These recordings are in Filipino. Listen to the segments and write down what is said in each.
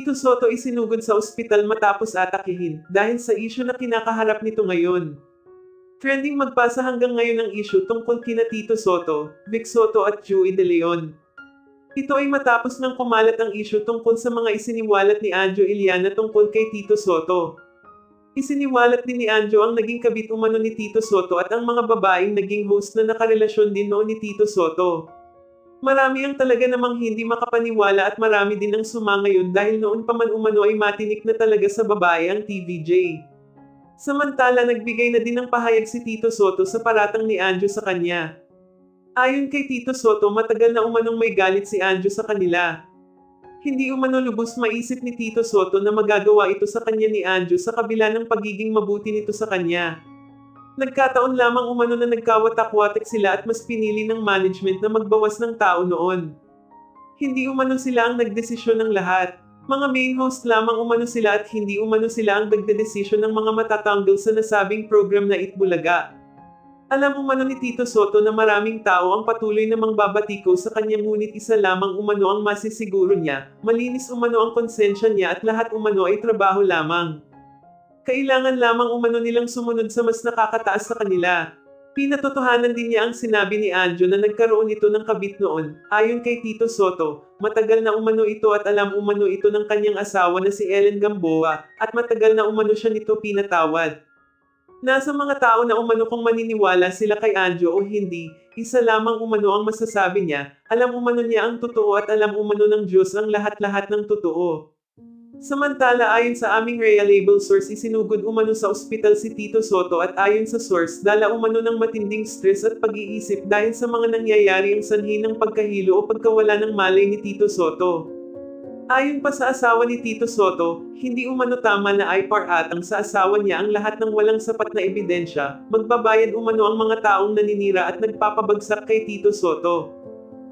Tito Soto isinugod sa ospital matapos atakihin dahil sa isyu na kinakaharap nito ngayon. Trending magpasa hanggang ngayon ang isyu tungkol kina Tito Soto, Vic Soto at Joey De Leon. Ito ay matapos nang kumalat ang isyu tungkol sa mga isiniwalat ni Anjo Iliana tungkol kay Tito Soto. Isiniwalat din ni Anjo ang naging kabit umano ni Tito Soto at ang mga babaeng naging host na nakarelasyon din noon ni Tito Soto. Marami ang talaga namang hindi makapaniwala at marami din ang sumangayon dahil noon pa man umano ay matinik na talaga sa babae ang TVJ. Samantala nagbigay na din ng pahayag si Tito Soto sa paratang ni Anjo sa kanya. Ayon kay Tito Soto matagal na umanong may galit si Anjo sa kanila. Hindi umano lubos maisip ni Tito Soto na magagawa ito sa kanya ni Anjo sa kabila ng pagiging mabuti nito sa kanya. Nagkataon lamang umano na nagkawatak-watak sila at mas pinili ng management na magbawas ng tao noon. Hindi umano sila ang nagdesisyon ng lahat. Mga main host lamang umano sila at hindi umano sila ang nagdedesisyon ng mga matatanggal sa nasabing program na Itbulaga. Alam umano ni Tito Soto na maraming tao ang patuloy namang babatiko sa kanya ngunit isa lamang umano ang masisiguro niya, malinis umano ang konsensya niya at lahat umano ay trabaho lamang. Kailangan lamang umano nilang sumunod sa mas nakakataas sa kanila. Pinatotohanan din niya ang sinabi ni Anjo na nagkaroon ito ng kabit noon, ayon kay Tito Soto, matagal na umano ito at alam umano ito ng kanyang asawa na si Ellen Gamboa, at matagal na umano siya nito pinatawad. Nasa mga tao na umano kung maniniwala sila kay Anjo o hindi, isa lamang umano ang masasabi niya, alam umano niya ang totoo at alam umano ng Diyos ang lahat-lahat ng totoo. Samantala ayon sa aming reliable source isinugod umano sa ospital si Tito Soto at ayon sa source dala umano ng matinding stress at pag-iisip dahil sa mga nangyayari ang sanhi ng pagkahilo o pagkawala ng malay ni Tito Soto. Ayon pa sa asawa ni Tito Soto, hindi umano tama na ay paratang sa asawa niya ang lahat ng walang sapat na ebidensya, magbabayad umano ang mga taong naninira at nagpapabagsak kay Tito Soto.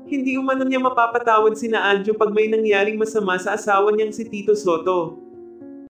Hindi umano niya mapapatawad sina Anjo pag may nangyaring masama sa asawa niyang si Tito Soto.